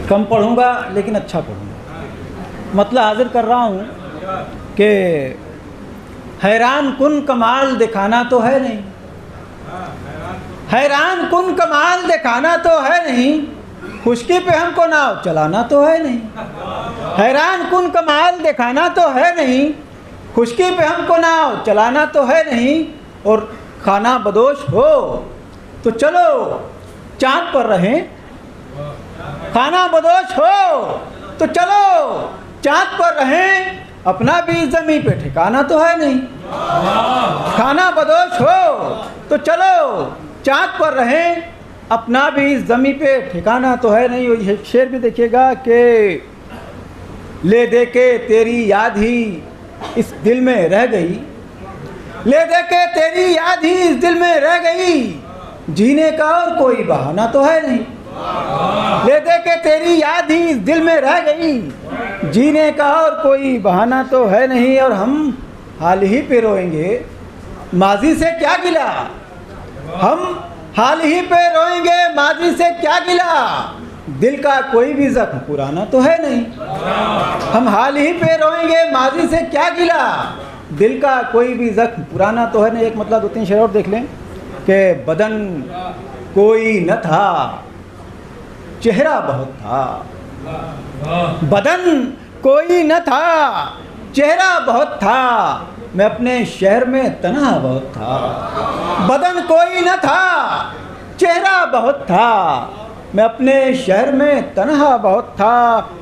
कम पढ़ूंगा लेकिन अच्छा पढ़ूंगा। मतलब हाजिर कर रहा हूँ कि हैरान कुन कमाल दिखाना तो है नहीं, हैरान कुन कमाल दिखाना तो है नहीं, खुशकी पे हमको नाव चलाना तो है नहीं। हैरान कुन कमाल दिखाना तो है नहीं, खुशकी पे हमको नाव चलाना तो है नहीं। और खाना बदोश हो तो चलो चाँद पर रहें, खाना बदोश हो तो चलो चाँद पर रहें, अपना भी ज़मीन पे ठिकाना तो है नहीं। खाना बदोश हो तो चलो चाँद पर रहें, अपना भी ज़मीन पे ठिकाना तो है नहीं। ये शेर भी देखिएगा कि ले दे के तेरी याद ही इस दिल में रह गई, ले दे के तेरी याद ही इस दिल में रह गई, जीने का और कोई बहाना तो है नहीं। ले दे के तेरी याद ही इस दिल में रह गई, जीने का और कोई बहाना तो है नहीं। और हम हाल ही पे रोएंगे, माजी से क्या गिला, हम हाल ही पे रोएंगे, माजी से क्या गिला, दिल का कोई भी जख्म पुराना तो है नहीं। हम हाल ही पे रोएंगे, माजी से क्या गिला, दिल का कोई भी जख्म पुराना तो है नहीं। एक मतलब 2-3 शेर और देख लें कि बदन कोई न था, चेहरा बहुत था, बदन कोई न था, चेहरा बहुत था, मैं अपने शहर में तन्हा बहुत था। बदन कोई न था, चेहरा बहुत था, मैं अपने शहर में तन्हा बहुत था,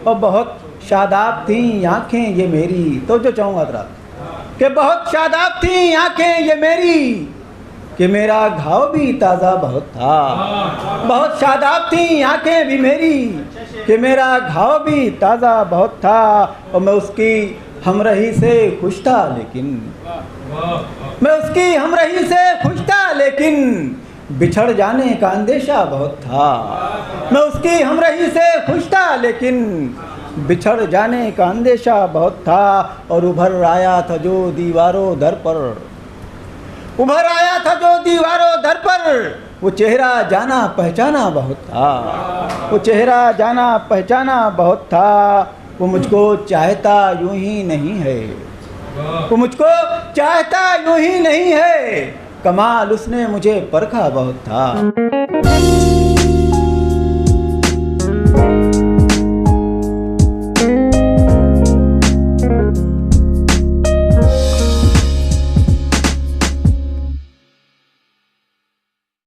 और बहुत शादाब थी आँखें ये मेरी। तो जो चाहूँगा जरा कि बहुत शादाब थी आँखें ये मेरी, कि मेरा घाव भी ताज़ा बहुत था। बहुत शादाब थी आँखें भी मेरी, कि मेरा घाव भी ताज़ा बहुत था, और मैं उसकी हमरही से खुश था लेकिन, मैं उसकी हमरही से खुश था लेकिन, बिछड़ जाने का अंदेशा बहुत था। मैं उसकी हमरही से खुश था लेकिन, बिछड़ जाने का अंदेशा बहुत था। और उभर आया था जो दीवारों दर पर, उभर आया था जो दीवारों दर पर, वो चेहरा जाना पहचाना बहुत था। वो चेहरा जाना पहचाना बहुत था, वो मुझको चाहता यूं ही नहीं है, वो मुझको चाहता यूं ही नहीं है, कमाल उसने मुझे परखा बहुत था।